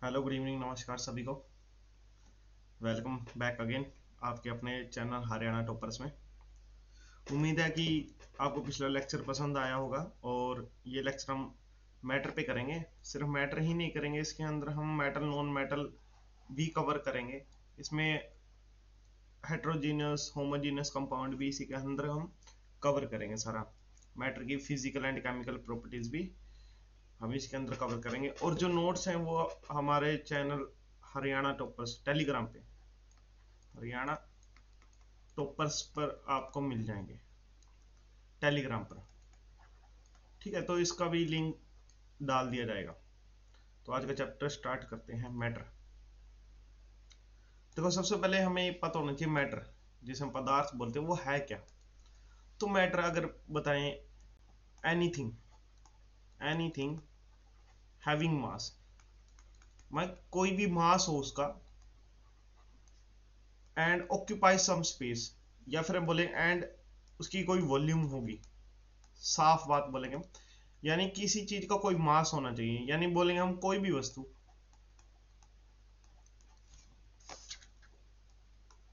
Hello good evening, नमस्कार सभी को। वेलकम बैक अगेन आपके अपने चैनल हरियाणा टॉपर्स में। उम्मीद है कि आपको पिछला लेक्चर पसंद आया होगा और ये लेक्चर हम मैटर पे करेंगे। सिर्फ मैटर ही नहीं करेंगे, इसके अंदर हम मेटल नॉन मेटल भी कवर करेंगे। इसमें हेट्रोजीनियस होमोजीनियस कंपाउंड भी इसी के अंदर हम कवर करेंगे। सारा मैटर की फिजिकल एंड केमिकल प्रॉपर्टीज भी हम इसके अंदर कवर करेंगे। और जो नोट्स हैं वो हमारे चैनल हरियाणा टॉपर्स टेलीग्राम पे हरियाणा टॉपर्स पर आपको मिल जाएंगे, टेलीग्राम पर। ठीक है, तो इसका भी लिंक डाल दिया जाएगा। तो आज का चैप्टर स्टार्ट करते हैं। मैटर। देखो, सबसे पहले हमें पता होना चाहिए मैटर जिसे हम पदार्थ बोलते हैं वो है क्या। तो मैटर अगर बताएं, एनीथिंग एनीथिंग हैविंग मास, मैं कोई भी मास हो उसका, एंड ऑक्यूपाई सम स्पेस, या फिर हम बोले एंड उसकी कोई वॉल्यूम होगी। साफ बात बोलेंगे हम, यानी किसी चीज का कोई मास होना चाहिए। यानी बोलेंगे हम कोई भी वस्तु,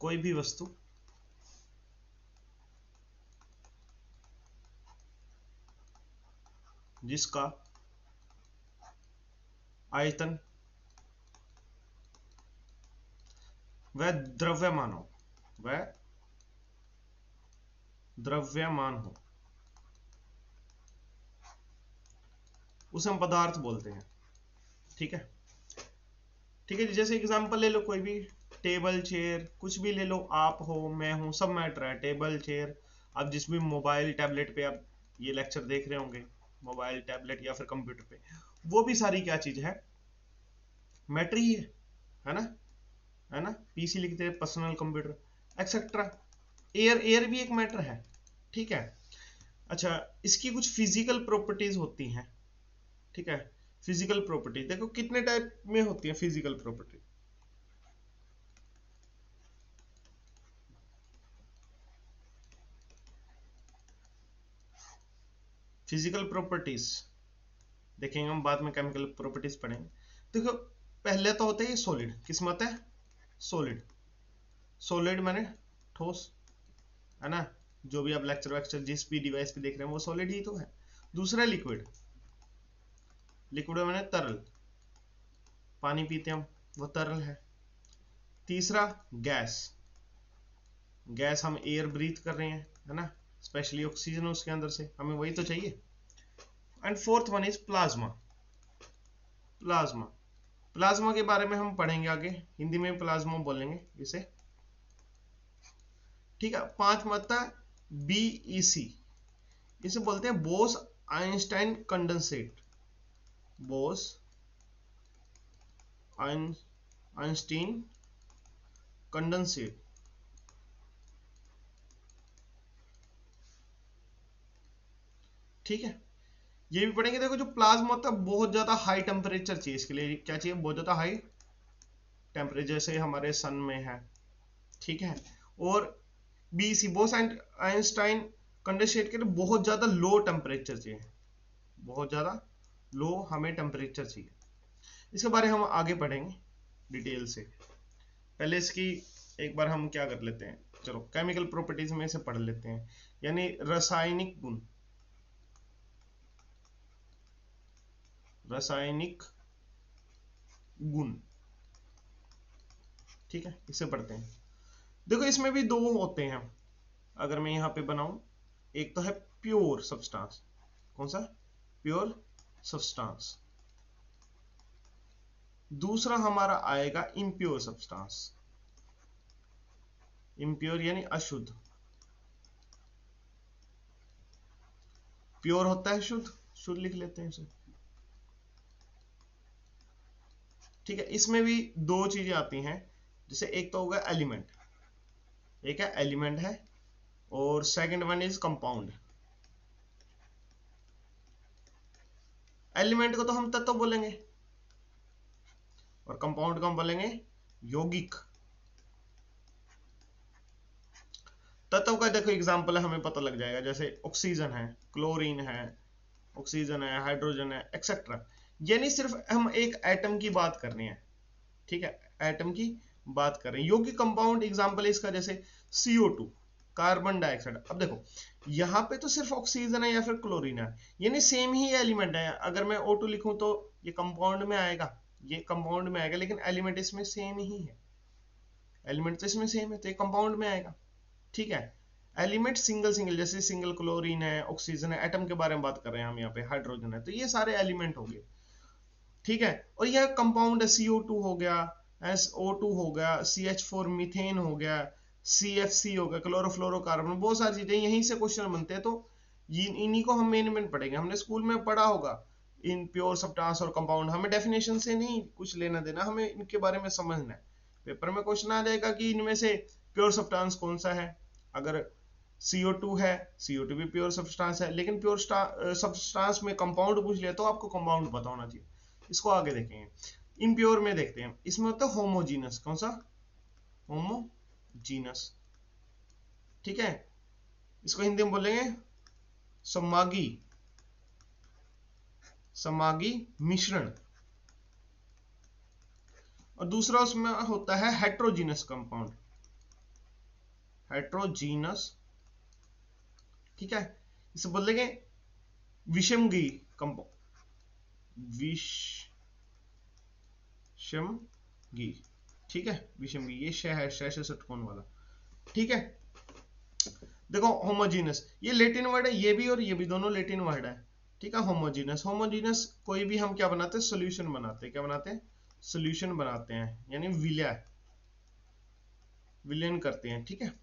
कोई भी वस्तु जिसका आयतन वह द्रव्यमान हो, वह द्रव्यमान हो, उसे हम पदार्थ बोलते हैं। ठीक है, ठीक है जी। जैसे एग्जांपल ले लो, कोई भी टेबल चेयर, कुछ भी ले लो, आप हो मैं हूं, सब मैटर है। टेबल चेयर, आप जिस भी मोबाइल टैबलेट पे आप ये लेक्चर देख रहे होंगे, मोबाइल टैबलेट या फिर कंप्यूटर पे, वो भी सारी क्या चीज है, मैटर ही है ना, है ना। पीसी लिखते हैं, personal computer etcetera. Air, air भी एक मैटर है। ठीक है। अच्छा, इसकी कुछ फिजिकल प्रॉपर्टीज होती हैं। ठीक है, फिजिकल प्रॉपर्टी देखो कितने टाइप में होती है फिजिकल प्रॉपर्टी। फिजिकल प्रॉपर्टीज देखेंगे हम, बाद में केमिकल प्रॉपर्टीज पढ़ेंगे। देखो, पहले तो होता है ये सॉलिड। किस में होता है? सॉलिड। सॉलिड माने ठोस, है ना। जो भी आप लेक्चर वेक्चर जिस भी डिवाइस पे देख रहे हैं वो सॉलिड ही तो है। दूसरा लिक्विड, लिक्विड माने तरल, पानी पीते हैं हम, वो तरल है। तीसरा गैस, गैस हम एयर ब्रीथ कर रहे हैं, है ना, स्पेशली ऑक्सीजन उसके अंदर से, हमें वही तो चाहिए। And fourth one is plasma. Plasma, plasma के बारे में हम पढ़ेंगे आगे, हिंदी में प्लाज्मा बोलेंगे इसे। ठीक है। पांच मात्रा बीईसी, इसे बोलते हैं Bose Einstein condensate. Bose Einstein condensate. ठीक है, ये भी पढ़ेंगे। देखो, जो प्लाज्मा होता है बहुत ज्यादा हाई टेम्परेचर चाहिए इसके लिए। क्या चाहिए? बहुत ज्यादा हाई टेम्परेचर, जैसे हमारे सन में है। ठीक है। और बीसी बोस आइंस्टाइन कंडेंसेट के लिए बहुत ज्यादा लो टेम्परेचर चाहिए, बहुत ज्यादा लो हमें टेम्परेचर चाहिए। इसके बारे में हम आगे पढ़ेंगे डिटेल से। पहले इसकी एक बार हम क्या कर लेते हैं, चलो केमिकल प्रॉपर्टीज में से पढ़ लेते हैं, यानी रासायनिक गुण। रासायनिक गुण, ठीक है, इसे पढ़ते हैं। देखो, इसमें भी दो होते हैं। अगर मैं यहां पे बनाऊं, एक तो है प्योर सब्सटेंस। कौन सा? Pure substance. दूसरा हमारा आएगा इम्प्योर सब्सटेंस। इम्प्योर यानी अशुद्ध। प्योर होता है शुद्ध, शुद्ध लिख लेते हैं इसे। ठीक है, इसमें भी दो चीजें आती हैं। जैसे एक तो होगा एलिमेंट, एक है एलिमेंट है, और second one is compound. Element को तो हम तत्व बोलेंगे, और कंपाउंड को हम बोलेंगे यौगिक। तत्व का देखो एग्जांपल है, हमें पता लग जाएगा। जैसे ऑक्सीजन है, क्लोरीन है, ऑक्सीजन है, हाइड्रोजन है, एक्सेट्रा। यानी सिर्फ हम एक एटम की बात कर रहे हैं, ठीक है, एटम की बात कर रहे हैं। योगिक कंपाउंड एग्जांपल है इसका जैसे CO2, कार्बन डाइऑक्साइड। अब देखो यहाँ पे तो सिर्फ ऑक्सीजन है या फिर क्लोरीन है, यानी सेम ही एलिमेंट है। अगर मैं O2 लिखूं तो ये कंपाउंड में आएगा, ये कंपाउंड में आएगा, लेकिन एलिमेंट इसमें सेम ही है, एलिमेंट तो इसमें सेम है तो ये कंपाउंड में आएगा, ठीक है। एलिमेंट सिंगल सिंगल, जैसे सिंगल क्लोरीन है, ऑक्सीजन है, एटम के बारे में बात कर रहे हैं हम यहाँ पे, हाइड्रोजन है, तो ये सारे एलिमेंट हो गए, ठीक है। और यह कंपाउंड है, CO2 हो गया, SO2 हो गया, CH4 मीथेन हो गया, CFC हो गया, क्लोरोफ्लोरोकार्बन, बहुत सारी चीजें यहीं से क्वेश्चन बनते हैं। तो इन्हीं को हम मेन पढ़ेंगे। हमने स्कूल में पढ़ा होगा इन प्योर सब्सटेंस और कंपाउंड, हमें डेफिनेशन से नहीं कुछ लेना देना, हमें इनके बारे में समझना है। पेपर में क्वेश्चन आ जाएगा कि इनमें से प्योर सब्सटेंस कौन सा है। अगर CO2 है, CO2 भी प्योर सब्सटेंस है, लेकिन प्योर सब्सटेंस में कंपाउंड पूछ लिया तो आपको कंपाउंड पता होना चाहिए। इसको आगे देखेंगे। इम्प्योर में देखते हैं, इसमें होता है होमोजीनस, कौन सा, होमोजीनस, ठीक है। इसको हिंदी में बोलेंगे समागी, समागी मिश्रण। और दूसरा उसमें होता है हेट्रोजीनस कंपाउंड, हेट्रोजीनस, ठीक है। इसे बोलेंगे विषमगी कंपाउंड, विषमगी, ठीक है, विषमगी, ये शह है, शह से षटकोण वाला, ठीक है। देखो होमोजीनस, ये लेटिन वर्ड है, ये भी और ये भी दोनों लेटिन वर्ड है, ठीक है। होमोजीनस, होमोजीनस कोई भी हम क्या बनाते हैं, सोल्यूशन बनाते हैं, क्या बनाते हैं, सोल्यूशन बनाते हैं, यानी विलयन करते हैं, ठीक है।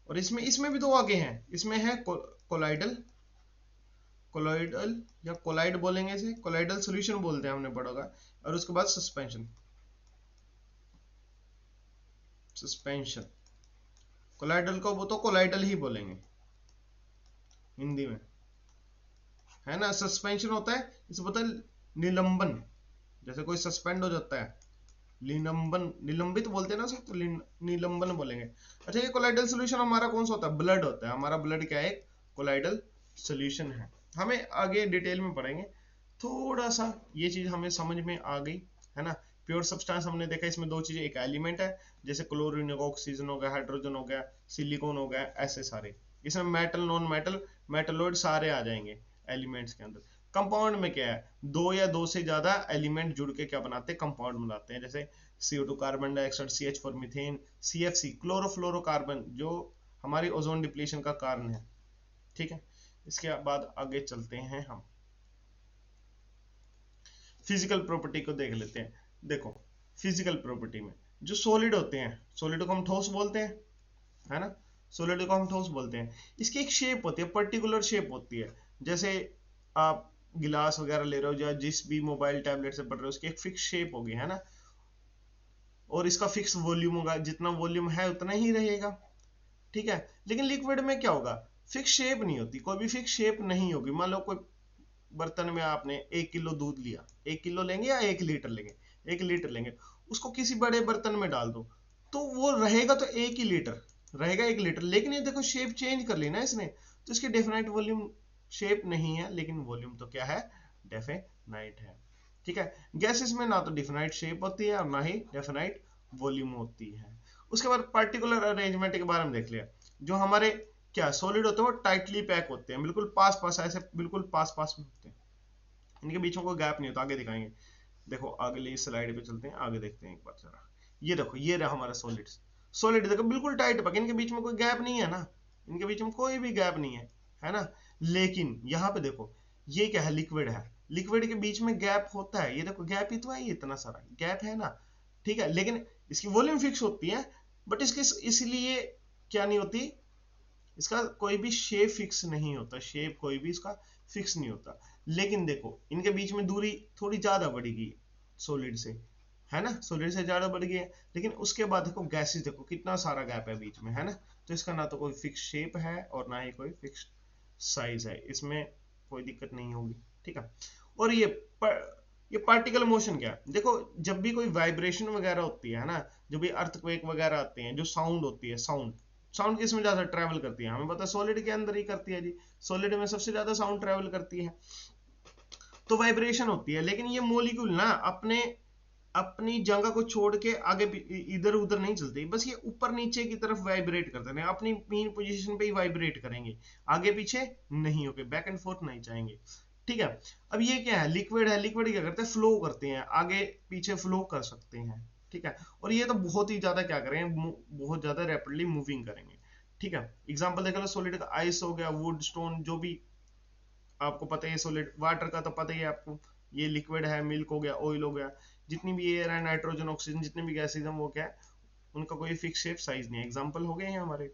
और इसमें भी दो आगे हैं, इसमें है कोलाइडल, कोलॉइडल या कोलाइड बोलेंगे इसे, कोलाइडल सॉल्यूशन बोलते हैं, हमने पढ़ा होगा। और उसके बाद सस्पेंशन, सस्पेंशन, कोलाइडल को वो तो कोलाइडल ही बोलेंगे हिंदी में, है ना। सस्पेंशन होता है, इसे पता है निलंबन, जैसे कोई सस्पेंड हो जाता है, निलंबन, निलंबित बोलते हैं ना सर, तो निलंबन बोलेंगे। अच्छा, ये कोलाइडल सॉल्यूशन हमारा कौन सा होता है, ब्लड होता है, हमारा ब्लड क्या है, कोलाइडल सॉल्यूशन है। हमें आगे डिटेल में पढ़ेंगे, थोड़ा सा ये चीज हमें समझ में आ गई, है ना। प्योर सब्सटेंस हमने देखा, इसमें दो चीजें, एक एलिमेंट है, जैसे क्लोरीन होगा, ऑक्सीजन हो गया, हाइड्रोजन हो गया, सिलिकॉन हो गया, ऐसे सारे। इसमें मेटल, नॉन मेटल, मेटलॉइड सारे आ जाएंगे एलिमेंट्स के अंदर। कंपाउंड में क्या है, दो या दो से ज्यादा एलिमेंट जुड़ के क्या बनाते हैं, कंपाउंड बनाते हैं। जैसे CO2 carbon dioxide, CH4 methane, CFC chlorofluorocarbon, जो हमारी ओजोन डिप्लीशन का कारण है, ठीक है। इसके बाद आगे चलते हैं, हम फिजिकल प्रॉपर्टी को देख लेते हैं। देखो फिजिकल प्रॉपर्टी में जो सॉलिड होते हैं, सॉलिड को हम ठोस बोलते हैं, है ना, सॉलिड को हम ठोस बोलते हैं। इसकी एक शेप होती है, पर्टिकुलर शेप होती है। जैसे आप गिलास वगैरह ले रहे हो या जिस भी मोबाइल टैबलेट से पढ़ रहे हो, उसकी एक फिक्स शेप होगी, है ना, और इसका फिक्स वॉल्यूम होगा, जितना वॉल्यूम है उतना ही रहेगा, ठीक है। लेकिन लिक्विड में क्या होगा, फिक्स शेप नहीं होती, कोई भी फिक्स शेप नहीं होगी। मान लो कोई बर्तन में आपने 1 किलो दूध लिया, 1 किलो लेंगे या 1 लीटर लेंगे, 1 लीटर लेंगे, उसको किसी बड़े बर्तन में डाल दो तो वो रहेगा तो 1 ही लीटर रहेगा, 1 लीटर। लेकिन ये देखो शेप चेंज कर ली ना इसने, तो इसकी डेफिनाइट वॉल्यूम शेप नहीं है, लेकिन वॉल्यूम तो क्या है, डेफिनाइट है, ठीक है। गैसेस में ना तो डेफिनाइट शेप होती है और ना ही डेफिनाइट वॉल्यूम होती है। उसके बाद पार्टिकुलर अरेंजमेंट के बारे में देख लिया। जो हमारे क्या सॉलिड होते हैं वो टाइटली पैक होते हैं, बिल्कुल पास पास, ऐसे बिल्कुल पास पास में होते हैं, इनके बीच में कोई गैप नहीं होता। आगे दिखाएंगे, देखो अगली स्लाइड पे चलते हैं, आगे देखते हैं एक बार जरा। ये देखो, ये रहा हमारा सॉलिड, सॉलिड देखो बिल्कुल टाइट पैक, इनके बीच में कोई गैप नहीं है ना, इनके बीच में कोई भी गैप नहीं है ना। लेकिन यहाँ पे देखो, ये क्या है, लिक्विड है, लिक्विड के बीच में गैप होता है, ये देखो गैप ही तो है, ये इतना सारा गैप है ना, ठीक है। लेकिन इसकी वॉल्यूम फिक्स होती है, बट इसके इसलिए क्या नहीं होती, इसका कोई भी शेप फिक्स नहीं होता, शेप कोई भी इसका फिक्स नहीं होता। लेकिन देखो इनके बीच में दूरी थोड़ी ज्यादा बढ़ेगी सॉलिड से, है ना, सॉलिड से ज्यादा बढ़ गई है। लेकिन उसके बाद देखो गैसेस, देखो कितना सारा गैप है बीच में, है ना, तो इसका ना तो कोई फिक्स शेप है और ना ही कोई फिक्स साइज है, इसमें कोई दिक्कत नहीं होगी, ठीक है। और ये पार्टिकल मोशन क्या है, देखो जब भी कोई वाइब्रेशन वगैरह होती है ना, जब भी अर्थक्वेक वगैरह आते हैं, जो साउंड होती है, साउंड किस में ज्यादा ट्रैवल करती है, हमें पता है सॉलिड के अंदर ही करती है जी, सॉलिड में सबसे ज्यादा साउंड ट्रैवल करती है। तो वाइब्रेशन होती है, लेकिन ये मॉलिक्यूल ना अपनी जगह को छोड़ के आगे इधर उधर नहीं चलते, बस ये ऊपर नीचे की तरफ वाइब्रेट करते हैं, अपनी मेन पोजीशन पे ही वाइब्रेट करेंगे, आगे पीछे नहीं होके बैक एंड फोर्थ नहीं जाएंगे। ठीक है, अब ये क्या है, लिक्विड है, लिक्विड क्या करते हैं, फ्लो करते हैं, आगे पीछे फ्लो कर सकते हैं। ठीक है, और ये तो बहुत ही ज्यादा क्या करेंगे, बहुत ज्यादा रैपिडली मूविंग करेंगे। ठीक है, एग्जांपल देख लो, सॉलिड का आइस हो गया, वुड, स्टोन, जो भी आपको पता है, सॉलिड, वाटर का तो पता ही है आपको, ये लिक्विड है, मिल्क हो गया, ऑयल हो गया, जितनी भी एयर है, नाइट्रोजन, ऑक्सीजन, जितने भी गैसेज हैं, वो क्या है, उनका कोई फिक्स शेप साइज नहीं है। एग्जांपल हो गए हैं हमारे।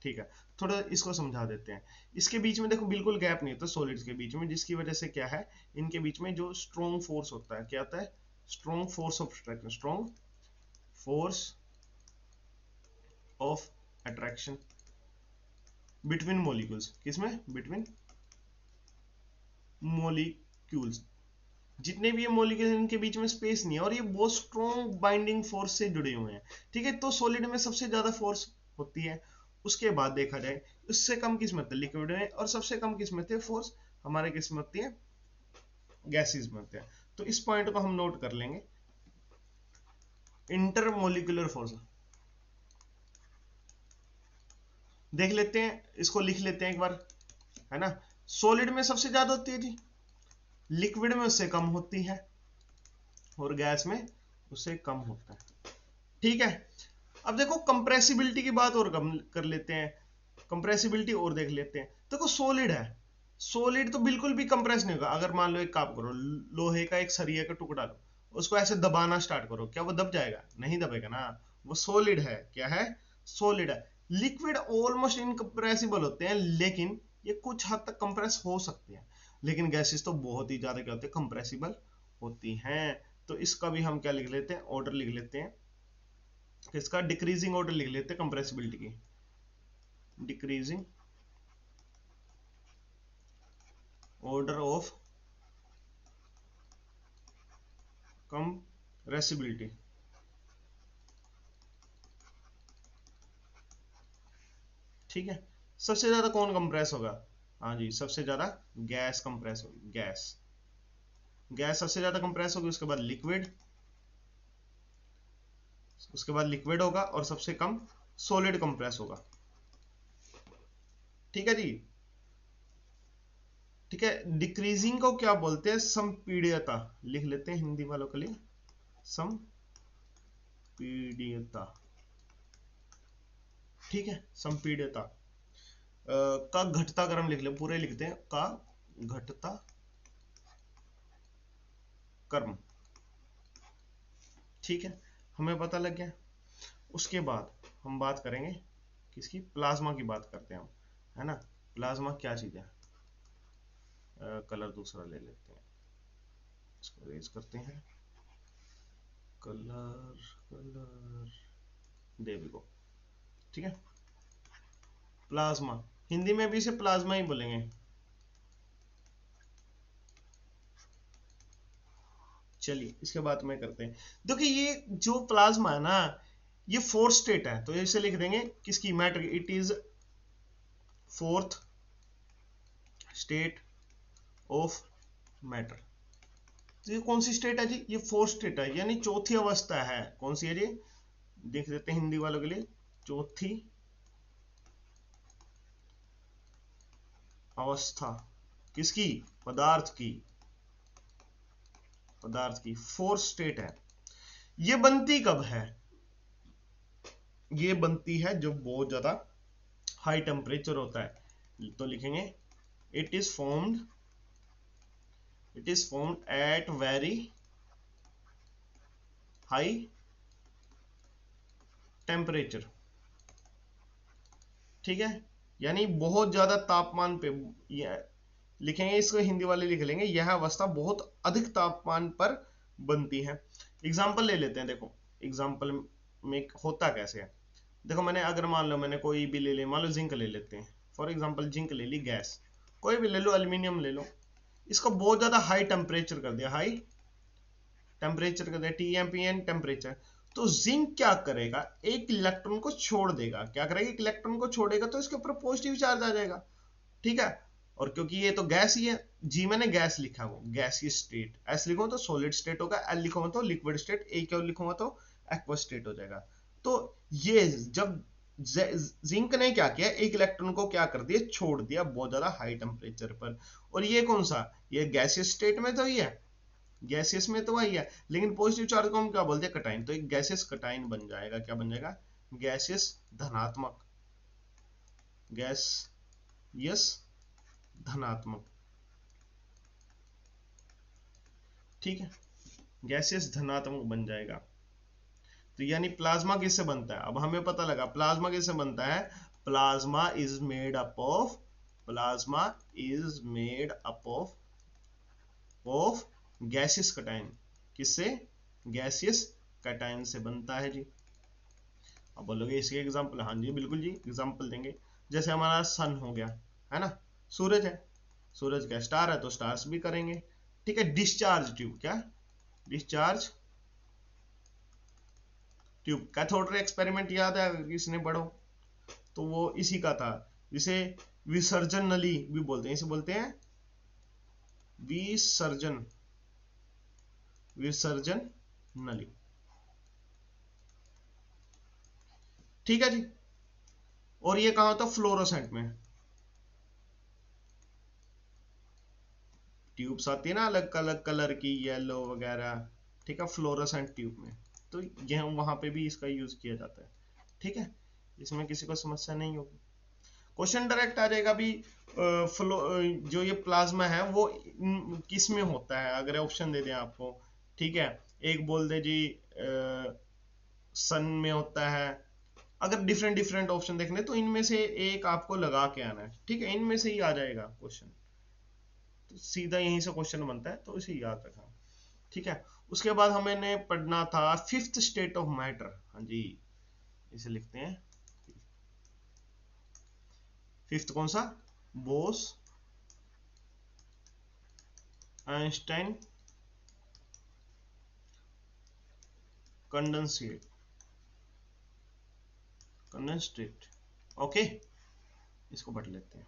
ठीक है, थोड़ा इसको समझा देते हैं। इसके बीच में देखो बिल्कुल गैप नहीं होता सॉलिड्स के बीच में, जिसकी वजह से क्या है, इनके बीच में जो स्ट्रॉन्ग फोर्स होता है, क्या होता है, strong force of attraction, strong force of attraction between molecules, किसमें, बिटवीन मॉलिक्यूल्स, जितने भी ये मॉलिक्यूल्स, इनके बीच में स्पेस नहीं है, और ये बहुत स्ट्रॉन्ग बाइंडिंग फोर्स से जुड़े हुए हैं। ठीक है, तो सॉलिड में सबसे ज्यादा फोर्स होती है, उसके बाद देखा जाए उससे कम किस में होती है लिक्विड में, और सबसे कम किस में होती है फोर्स, हमारे किस में होती है, गैसेस में होते हैं। तो इस पॉइंट को हम नोट कर लेंगे, इंटरमोलिकुलर फोर्स देख लेते हैं, इसको लिख लेते हैं एक बार, है ना। सॉलिड में सबसे ज्यादा होती है जी, लिक्विड में उससे कम होती है, और गैस में उससे कम होता है। ठीक है, अब देखो कंप्रेसिबिलिटी की बात और कम कर लेते हैं, कंप्रेसिबिलिटी और देख लेते हैं। देखो सॉलिड है, सॉलिड तो बिल्कुल भी कंप्रेस नहीं होगा। अगर मान लो एक काम करो, लोहे का एक सरिया का टुकड़ा लो, उसको ऐसे दबाना स्टार्ट करो, क्या वो दब जाएगा, नहीं दबेगा ना, वो सॉलिड है। क्या है, सॉलिड है। लिक्विड ऑलमोस्ट इनकंप्रेसिबल होते हैं, लेकिन ये कुछ हद तक कंप्रेस हो सकते हैं, लेकिन गैसेस तो बहुत ही ज्यादा क्या होते हैं, कंप्रेसिबल होती हैं। तो इसका भी हम क्या लिख लेते हैं, ऑर्डर लिख लेते हैं, इसका डिक्रीजिंग ऑर्डर लिख लेते हैं कंप्रेसिबिलिटी की, डिक्रीजिंग ऑर्डर ऑफ कंप्रेसिबिलिटी। ठीक है, सबसे ज्यादा कौन कंप्रेस होगा, हाँ जी, सबसे ज्यादा गैस कंप्रेस होगी, गैस, गैस सबसे ज्यादा कंप्रेस होगी, उसके बाद लिक्विड, उसके बाद लिक्विड होगा, और सबसे कम सॉलिड कंप्रेस होगा। ठीक है जी, ठीक है। डिक्रीजिंग को क्या बोलते हैं, संपीड्यता, लिख लेते हैं हिंदी वालों के लिए, संपीड्यता। ठीक है, संपीड्यता का घटता क्रम लिख ले, पूरे लिखते हैं, का घटता क्रम। ठीक है, हमें पता लग गया। उसके बाद हम बात करेंगे किसकी, प्लाज्मा की बात करते हैं हम, है ना। प्लाज्मा क्या चीज है, कलर दूसरा ले लेते हैं, इसको रेज करते हैं, colour colour, there we go. ठीक है, प्लाज्मा, हिंदी में भी इसे प्लाज्मा ही बोलेंगे। चलिए इसके बाद में करते हैं। देखिए ये जो प्लाज्मा है ना, ये फोर्थ स्टेट है, तो इसे लिख देंगे किसकी, matter, it is fourth state of matter. तो ये कौन सी स्टेट है जी, ये फोर्थ स्टेट है, यानी चौथी अवस्था है। कौन सी है जी, देख देते हैं हिंदी वालों के लिए, चौथी अवस्था किसकी, पदार्थ की, पदार्थ की फोर्थ स्टेट है। ये बनती कब है, ये बनती है जब बहुत ज्यादा हाई टेम्परेचर होता है। तो लिखेंगे it is formed at very high temperature. ठीक है, यानी बहुत ज्यादा तापमान पे, लिखेंगे इसको हिंदी वाले लिख लेंगे, यह अवस्था बहुत अधिक तापमान पर बनती है। एग्जाम्पल ले लेते हैं, देखो एग्जाम्पल में होता कैसे है। देखो मैंने, अगर मान लो मैंने कोई भी ले ले, मान लो जिंक ले लेते हैं, फॉर एग्जाम्पल जिंक ले ली, गैस कोई भी ले लो, एल्यूमिनियम ले लो, इसको बहुत ज्यादा हाई टेम्परेचर कर दिया, हाई टेम्परेचर कर दिया, TMPN टेम्परेचर। तो जिंक क्या करेगा, एक इलेक्ट्रॉन को छोड़ देगा, क्या करेगा, एक इलेक्ट्रॉन को छोड़ेगा, तो इसके ऊपर पॉजिटिव चार्ज आ जाएगा। ठीक है, और क्योंकि ये तो गैस ही है, जी मैंने गैस लिखा, वो गैसियस स्टेट, एस लिखूंगा तो सॉलिड स्टेट होगा, एल लिखूंगा तो लिक्विड स्टेट, ए क्यू लिखूंगा तो एक्वा स्टेट हो जाएगा। तो ये जब जिंक ने क्या किया, एक इलेक्ट्रॉन को क्या कर दिया, छोड़ दिया बहुत ज्यादा हाई टेम्परेचर पर। और ये कौन सा, ये गैसियस स्टेट में तो ही है, गैसियस में तो वही है, लेकिन पॉजिटिव चार्ज को हम क्या बोलते हैं, कटाइन, तो एक गैसियस कटाइन बन जाएगा, क्या बन जाएगा, गैसियस धनात्मक, गैसियस धनात्मक, ठीक है, गैसियस धनात्मक बन जाएगा। तो यानी प्लाज्मा किससे बनता है, अब हमें पता लगा प्लाज्मा किससे बनता है, plasma is made up of, plasma is made up of gaseous कटाइन, किससे, गैसियस कटाइन से बनता है जी। अब बोलोगे इसके एग्जांपल, हाँ जी बिल्कुल जी एग्जांपल देंगे, जैसे हमारा सन हो गया, है ना, सूरज है, सूरज का स्टार है तो स्टार्स भी करेंगे, ठीक है। डिस्चार्ज ट्यूब, क्या, discharge tube, cathode ray experiment याद है अगर किसने पढ़ो तो वो इसी का था, जिसे विसर्जन नली भी बोलते हैं, इसे बोलते हैं विसर्जन, विसर्जन नली, ठीक है जी। और ये कहां होता, फ्लोरोसेंट में, ट्यूब्स आती है ना अलग अलग कलर की, येलो वगैरह, ठीक है, फ्लोरोसेंट ट्यूब में, तो ये वहां पे भी इसका यूज किया जाता है, ठीक है, इसमें किसी को समस्या नहीं होगी। क्वेश्चन डायरेक्ट आ जाएगा भी, फ्लो जो ये प्लाज्मा है वो किस में होता है, अगर ऑप्शन दे दें आपको, ठीक है, एक बोल दे जी सन में होता है, अगर डिफरेंट डिफरेंट ऑप्शन देखने तो इनमें से एक आपको लगा के आना है, ठीक है, इनमें से ही आ जाएगा क्वेश्चन, तो सीधा यहीं से क्वेश्चन बनता है, तो इसे याद रखना, ठीक है। उसके बाद हमें पढ़ना था फिफ्थ स्टेट ऑफ मैटर, हाँ जी इसे लिखते हैं, फिफ्थ कौन सा, Bose Einstein condensate, condensate, okay, इसको पढ़ लेते हैं,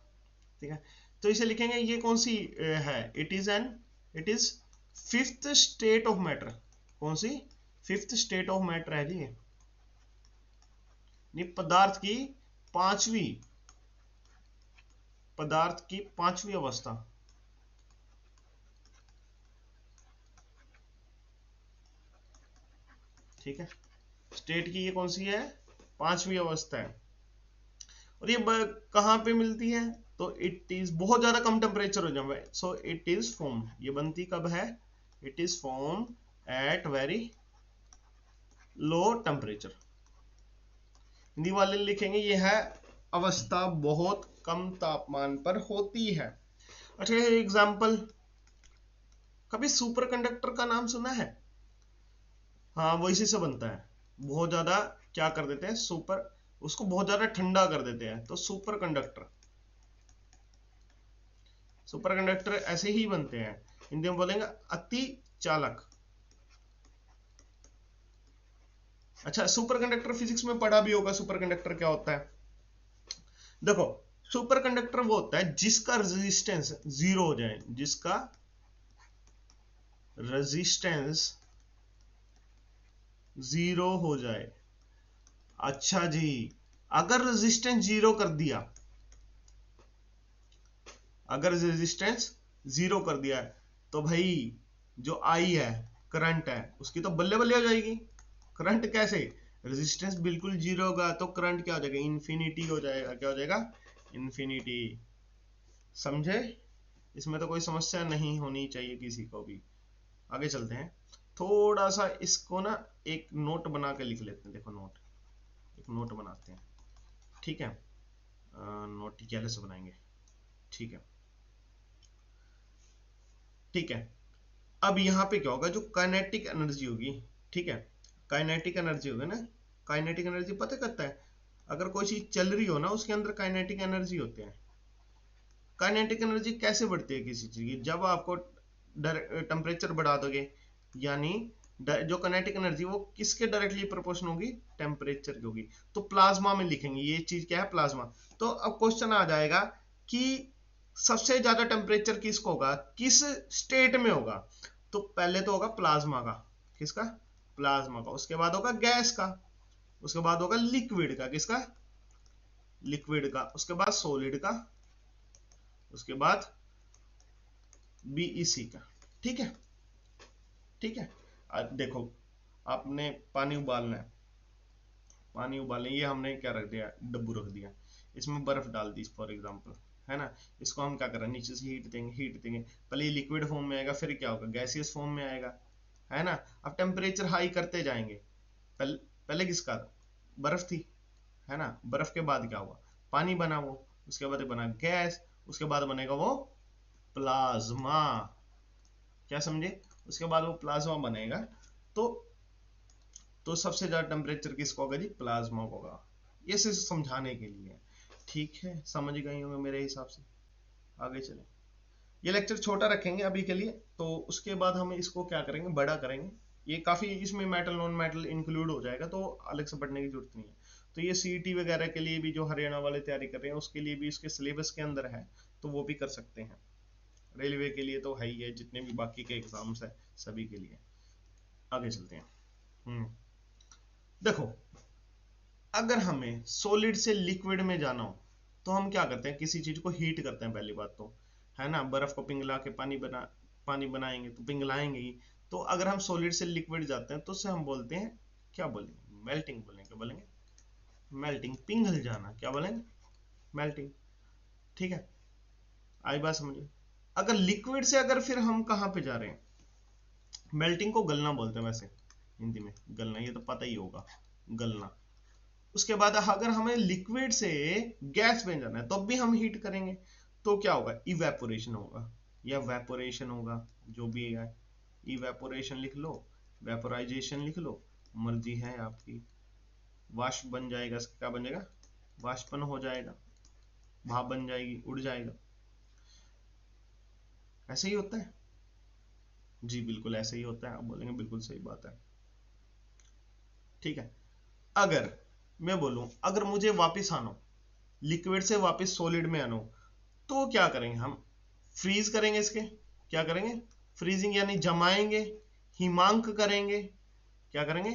ठीक है। तो इसे लिखेंगे, ये कौन सी है, it is fifth state of matter, कौन सी, फिफ्थ स्टेट ऑफ मैटर है जी, ये पदार्थ की पांचवी, पदार्थ की पांचवी अवस्था, ठीक है, स्टेट की ये कौन सी है, पांचवी अवस्था है। और ये कहां पे मिलती है, तो इट इज बहुत ज्यादा कम टेम्परेचर हो जाए, सो इट इज फॉर्म, ये बनती कब है, it is form at very low temperature, Hindi वाले लिखेंगे ये है अवस्था बहुत कम तापमान पर होती है। अच्छा एग्जांपल, कभी सुपर कंडक्टर का नाम सुना है, हाँ वो इसी से बनता है, बहुत ज्यादा क्या कर देते हैं, सुपर, उसको बहुत ज्यादा ठंडा कर देते हैं, तो सुपर कंडक्टर, सुपर कंडक्टर ऐसे ही बनते हैं, हिंदी में बोलेंगे अति चालक। अच्छा सुपर कंडक्टर फिजिक्स में पढ़ा भी होगा, सुपर कंडक्टर क्या होता है, देखो सुपर कंडक्टर वो होता है जिसका रेजिस्टेंस जीरो हो जाए, जिसका रेजिस्टेंस जीरो हो जाए। अच्छा जी, अगर रेजिस्टेंस जीरो कर दिया, अगर रेजिस्टेंस जीरो कर दिया है तो भाई जो आई है, करंट है, उसकी तो बल्ले बल्ले हो जाएगी। करंट कैसे, रेजिस्टेंस बिल्कुल जीरो होगा तो करंट क्या हो जाएगा, इन्फिनिटी हो जाएगा, क्या हो जाएगा, इन्फिनिटी, समझे, इसमें तो कोई समस्या नहीं होनी चाहिए किसी को भी। आगे चलते हैं, थोड़ा सा इसको ना एक नोट बना के लिख लेते हैं, देखो नोट, एक नोट बनाते हैं, ठीक है, नोट कैसे बनाएंगे, ठीक है, ठीक है। अब यहाँ पे क्या होगा, जो काइनेटिक एनर्जी होगी, ठीक है, काइनेटिक एनर्जी होगा ना, काइनेटिक एनर्जी पता करता है, अगर कोई चीज चल रही हो ना उसके अंदर काइनेटिक एनर्जी होते हैं। काइनेटिक एनर्जी कैसे बढ़ती है किसी चीज की, जब आपको टेम्परेचर बढ़ा दोगे, यानी जो काइनेटिक एनर्जी वो किसके डायरेक्टली प्रोपोर्शन होगी, टेम्परेचर की होगी। तो प्लाज्मा में लिखेंगे, ये चीज क्या है, प्लाज्मा। तो अब क्वेश्चन आ जाएगा कि सबसे ज्यादा टेम्परेचर किसको होगा, किस स्टेट में होगा, तो पहले तो होगा प्लाज्मा का, किसका, प्लाज्मा का, उसके बाद होगा गैस का, उसके बाद होगा लिक्विड का, किसका, लिक्विड का, उसके बाद सॉलिड का, उसके बाद बीईसी का। ठीक है, ठीक है। देखो आपने पानी उबालना है, पानी उबालने, ये हमने क्या रख दिया, डब्बू रख दिया, इसमें बर्फ डाल दी फॉर एग्जांपल, है ना, इसको हम क्या करें, नीचे से हीट देंगे, हीट देंगे, पहले ये लिक्विड फॉर्म में आएगा, फिर क्या होगा, गैसियस फॉर्म में आएगा, है ना। अब टेम्परेचर हाई करते जाएंगे, पहले किसका, बर्फ थी, है ना, बर्फ के बाद क्या हुआ, पानी बना वो, उसके बाद बना गैस, उसके बाद बनेगा वो प्लाज्मा, क्या समझे, उसके बाद वो प्लाज्मा बनेगा, तो सबसे ज्यादा टेम्परेचर किसको होगा जी, प्लाज्मा को होगा। ये सिर्फ समझाने के लिए, ठीक है, समझ गए होंगे मेरे हिसाब से। आगे चले, ये लेक्चर छोटा रखेंगे अभी के लिए, तो उसके बाद हम इसको क्या करेंगे, बड़ा करेंगे, ये काफी, इसमें मेटल नॉन मेटल इंक्लूड हो जाएगा, तो अलग से पढ़ने की जरूरत नहीं है। तो ये सीईटी वगैरह के लिए भी जो हरियाणा वाले तैयारी कर रहे हैं उसके लिए भी इसके सिलेबस के अंदर है, तो वो भी कर सकते हैं। रेलवे के लिए तो है ही है, जितने भी बाकी के एग्जाम्स है सभी के लिए। आगे चलते हैं। देखो अगर हमें सॉलिड से लिक्विड में जाना हो तो हम क्या करते हैं, किसी चीज को हीट करते हैं, पहली बात तो, है ना, बर्फ को पिघला के पानी बनाएंगे तो पिघलाएंगे ही। तो अगर हम सॉलिड से लिक्विड जाते हैं तो उसे हम बोलते हैं, क्या बोलेंगे, मेल्टिंग बोलेंगे, क्या बोलेंगे, मेल्टिंग, पिघल जाना, क्या बोलेंगे, मेल्टिंग। ठीक है, आई बात समझिए। अगर लिक्विड से अगर फिर हम कहां पे जा रहे हैं, मेल्टिंग को गलना बोलते हैं वैसे हिंदी में, गलना, ये तो पता ही होगा, गलना। उसके बाद अगर हमें लिक्विड से गैस में जाना है तो भी हम हीट करेंगे, तो क्या होगा, इवेपोरेशन होगा, या वेपोरेशन होगा, जो भी है, इवेपोरेशन लिख लो, वेपोराइजेशन लिख लो, मर्जी है आपकी। वाष्प बन जाएगा, क्या बन जाएगा, वाष्पन हो जाएगा, भाप बन जाएगी, उड़ जाएगा, ऐसे ही होता है जी, बिल्कुल ऐसे ही होता है, आप बोलेंगे बिल्कुल सही बात है। ठीक है, अगर मैं बोलूं, अगर मुझे वापस आना हो, लिक्विड से वापस सॉलिड में आना हो, तो क्या करेंगे हम, फ्रीज करेंगे इसके, क्या करेंगे, फ्रीजिंग यानी जमाएंगे, हिमांक करेंगे, क्या करेंगे,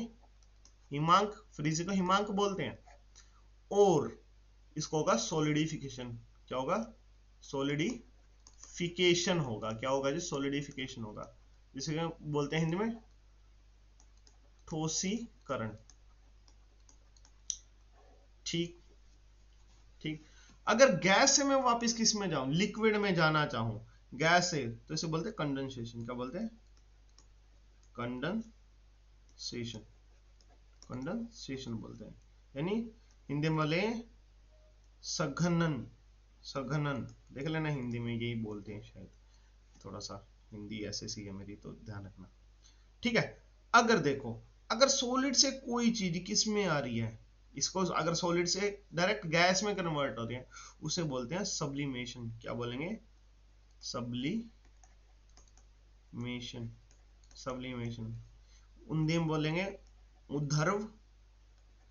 हिमांक, फ्रीजिंग को हिमांक बोलते हैं, और इसको होगा सॉलिडिफिकेशन, क्या होगा, सॉलिडिफिकेशन होगा, क्या होगा जी, सॉलिडिफिकेशन होगा, जिसे बोलते हैं हिंदी में ठोसीकरण। ठीक, ठीक। अगर गैस से मैं वापस किस में जाऊं, लिक्विड में जाना चाहूं, गैस से, तो इसे बोलते हैं कंडेंसेशन, क्या बोलते हैं, कंडेंसेशन, कंडेंसेशन बोलते हैं, यानी हिंदी में बोले सघनन, सघनन, देख लेना हिंदी में यही बोलते हैं शायद, थोड़ा सा हिंदी ऐसे सी है मेरी, तो ध्यान रखना। ठीक है, अगर देखो, अगर सॉलिड से कोई चीज किस में आ रही है, इसको अगर सॉलिड से डायरेक्ट गैस में कन्वर्ट होती है, उसे बोलते हैं सब्लिमेशन, क्या बोलेंगे, सब्लिमेशन, सब्लिमेशन। हिंदी में बोलेंगे उद्धर्व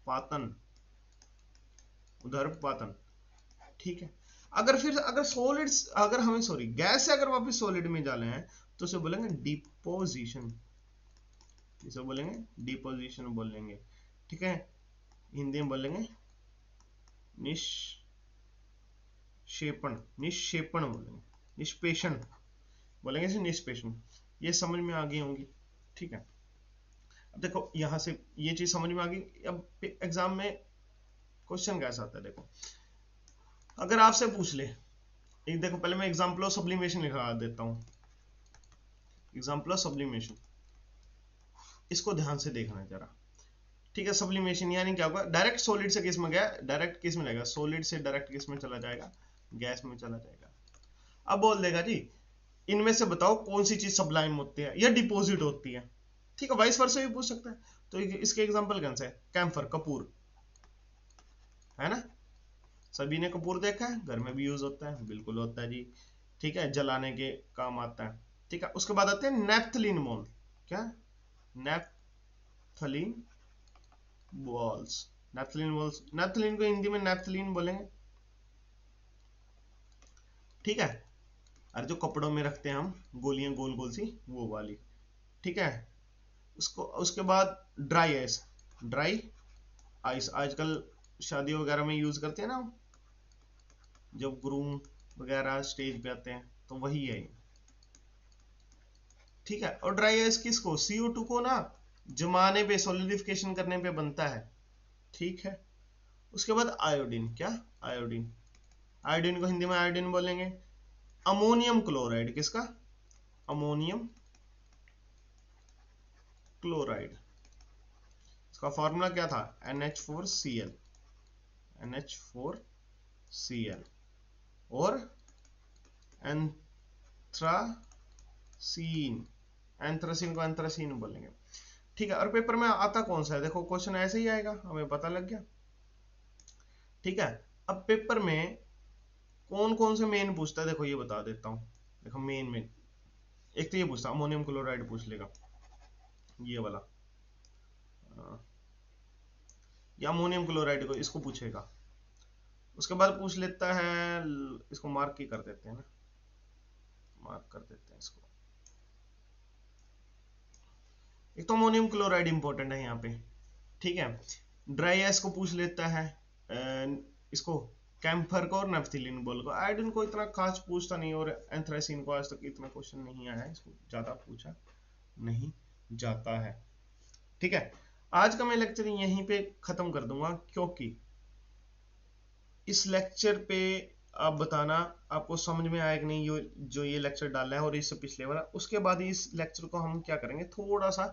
पातन, उद्धर्व पातन। ठीक है, अगर फिर अगर सॉलिड, अगर हमें सॉरी गैस से अगर वापस सॉलिड में जाना है तो उसे बोलेंगे डिपोजिशन, इसे बोलेंगे डिपोजिशन बोलेंगे। ठीक है, हिंदी में बोलेंगे निक्षेपण, निक्षेपण बोलेंगे, निष्पेषण बोलेंगे, इसे निष्पेषण। ये समझ में आ गई होंगी। ठीक है, अब देखो यहां से ये चीज समझ में आ गई। अब एग्जाम में क्वेश्चन कैसा आता है, देखो अगर आपसे पूछ ले, एक देखो पहले मैं एग्जाम्पल ऑफ सब्लिमेशन लिखा देता हूं, एग्जाम्पल ऑफ सब्लिमेशन, इसको ध्यान से देखना जरा। ठीक है, सब्लिमेशन यानी क्या होगा, डायरेक्ट सॉलिड से किस में गया, डायरेक्ट किस में जाएगा, सॉलिड से डायरेक्ट किस में चला जाएगा, गैस में चला जाएगा। अब बोल देगा जी इनमें से बताओ कौन सी चीज सब्लाइम होती है या डिपोजिट होती है। ठीक है, वाइस वर्सा भी पूछ सकता है। तो इसके एग्जांपल कौन सा है, कैम्फर, कपूर, है ना, सभी ने कपूर देखा है, घर में भी यूज होता है, बिल्कुल होता है जी। ठीक है, जलाने के काम आता है। ठीक है, उसके बाद आते हैं नेफ्थलीन मोल, क्या, naphthalene balls, naphthalene balls, naphthalene को हिंदी में नेफ्थलीन बोलेंगे। ठीक है, और जो कपड़ों में रखते हैं हम गोलियां गोल गोल सी, वो वाली, ठीक है। उसको उसके बाद ड्राई आइस, ड्राई आइस आजकल शादी वगैरह में यूज करते हैं ना, जब ग्रूम वगैरह स्टेज पे आते हैं, तो वही है, ठीक है। और ड्राई आइस किसको, CO2 को ना जमाने पे, सॉलिडिफिकेशन करने पे बनता है, ठीक है। उसके बाद आयोडीन, क्या, आयोडीन, आयोडीन को हिंदी में आयोडीन बोलेंगे। अमोनियम क्लोराइड, किसका, अमोनियम क्लोराइड, इसका फॉर्मूला क्या था, NH4Cl, NH4Cl, और एंथ्रासीन, एंथ्रासीन को एंथ्रासीन बोलेंगे, ठीक है। और पेपर में आता कौन सा है, देखो क्वेश्चन ऐसे ही आएगा, हमें पता लग गया, ठीक है। अब पेपर में कौन कौन से मेन पूछता है, देखो ये बता देता हूं, देखो मेन एक तो ये पूछता, अमोनियम क्लोराइड पूछ लेगा, ये वाला, या अमोनियम क्लोराइड को इसको पूछेगा। उसके बाद पूछ लेता है, इसको मार्क ही कर देते हैं ना, मार्क कर देते हैं इसको, एक तो अमोनियम क्लोराइड इंपॉर्टेंट है यहाँ पे, ठीक है। ड्राई आइस को पूछ लेता है, इसको कैम्फर को और नेफ्थिलीन बोल को, आयोडीन को इतना खास पूछता नहीं, और एंथ्रासीन को आज तक इतना क्वेश्चन नहीं आया है, इसको ज्यादा पूछा नहीं जाता है, ठीक है। आज का मैं लेक्चर यहीं पे खत्म कर दूंगा, क्योंकि इस लेक्चर पे आप बताना आपको समझ में आया कि नहीं, जो ये लेक्चर डाला है और इससे पिछले वाला, उसके बाद इस लेक्चर को हम क्या करेंगे, थोड़ा सा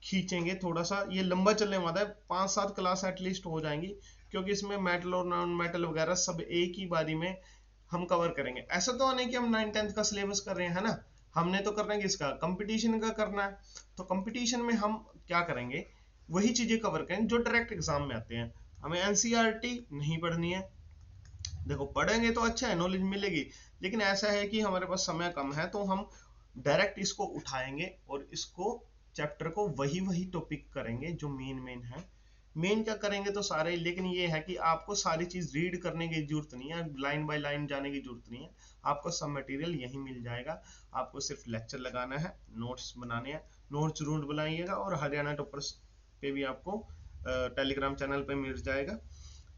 खींचेंगे, थोड़ा सा ये लंबा चलने वाला है, 5-7 क्लास एटलीस्ट हो जाएंगी, क्योंकि इसमें मेटल और नॉन मेटल वगैरह सब एक ही बारी में हम कवर करेंगे। ऐसा तो नहीं कि हम 9th-10th का सिलेबस कर रहे हैं, है ना, हमने तो करना है किसका, कंपटीशन का करना है। तो कंपटीशन में हम क्या करेंगे, वही चीजें कवर करेंगे जो डायरेक्ट एग्जाम में आते हैं। हमें NCERT नहीं पढ़नी है, देखो पढ़ेंगे तो अच्छा है, नॉलेज मिलेगी, लेकिन ऐसा है कि हमारे पास समय कम है, तो हम डायरेक्ट इसको उठाएंगे और इसको चैप्टर को वही टॉपिक करेंगे जो मेन है। मेन क्या करेंगे तो सारे, लेकिन ये है कि आपको सारी चीज रीड करने की जरूरत नहीं है, लाइन बाय लाइन जाने की जरूरत नहीं है, आपको सब मटेरियल यही मिल जाएगा। आपको सिर्फ लेक्चर लगाना है, नोट्स बनाने हैं, नोट्स जरूर बनाइएगा, और हरियाणा टॉपर्स पे भी आपको टेलीग्राम चैनल पे मिल जाएगा,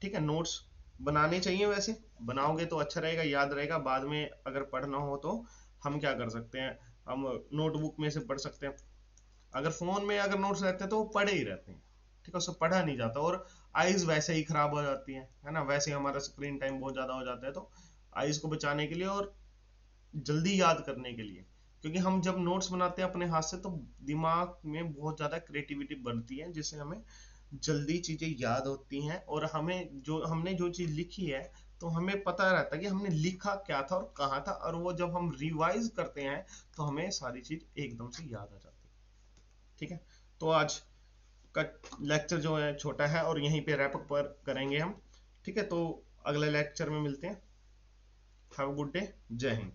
ठीक है। नोट्स बनाने चाहिए, वैसे बनाओगे तो अच्छा रहेगा, याद रहेगा, बाद में अगर पढ़ना हो तो हम क्या कर सकते हैं, हम नोटबुक में से पढ़ सकते हैं, अगर फोन में अगर नोट्स रहते हैं तो वो पढ़े ही रहते हैं, ठीक है, उससे पढ़ा नहीं जाता, और आईज वैसे ही खराब हो जाती है ना, वैसे हमारा स्क्रीन टाइम बहुत ज्यादा हो जाता है, तो आईज को बचाने के लिए और जल्दी याद करने के लिए, क्योंकि हम जब नोट्स बनाते हैं अपने हाथ से, तो दिमाग में बहुत ज्यादा क्रिएटिविटी बनती है, जिससे हमें जल्दी चीजें याद होती हैं, और हमें जो हमने जो चीज लिखी है, तो हमें पता रहता है कि हमने लिखा क्या था और कहाँ था, और वो जब हम रिवाइज करते हैं तो हमें सारी चीज एकदम से याद आ जाती है, ठीक है। तो आज का लेक्चर जो है छोटा है, और यहीं पे रैप अप करेंगे हम, ठीक है। तो अगले लेक्चर में मिलते हैं, हैव अ गुड डे, जय हिंद।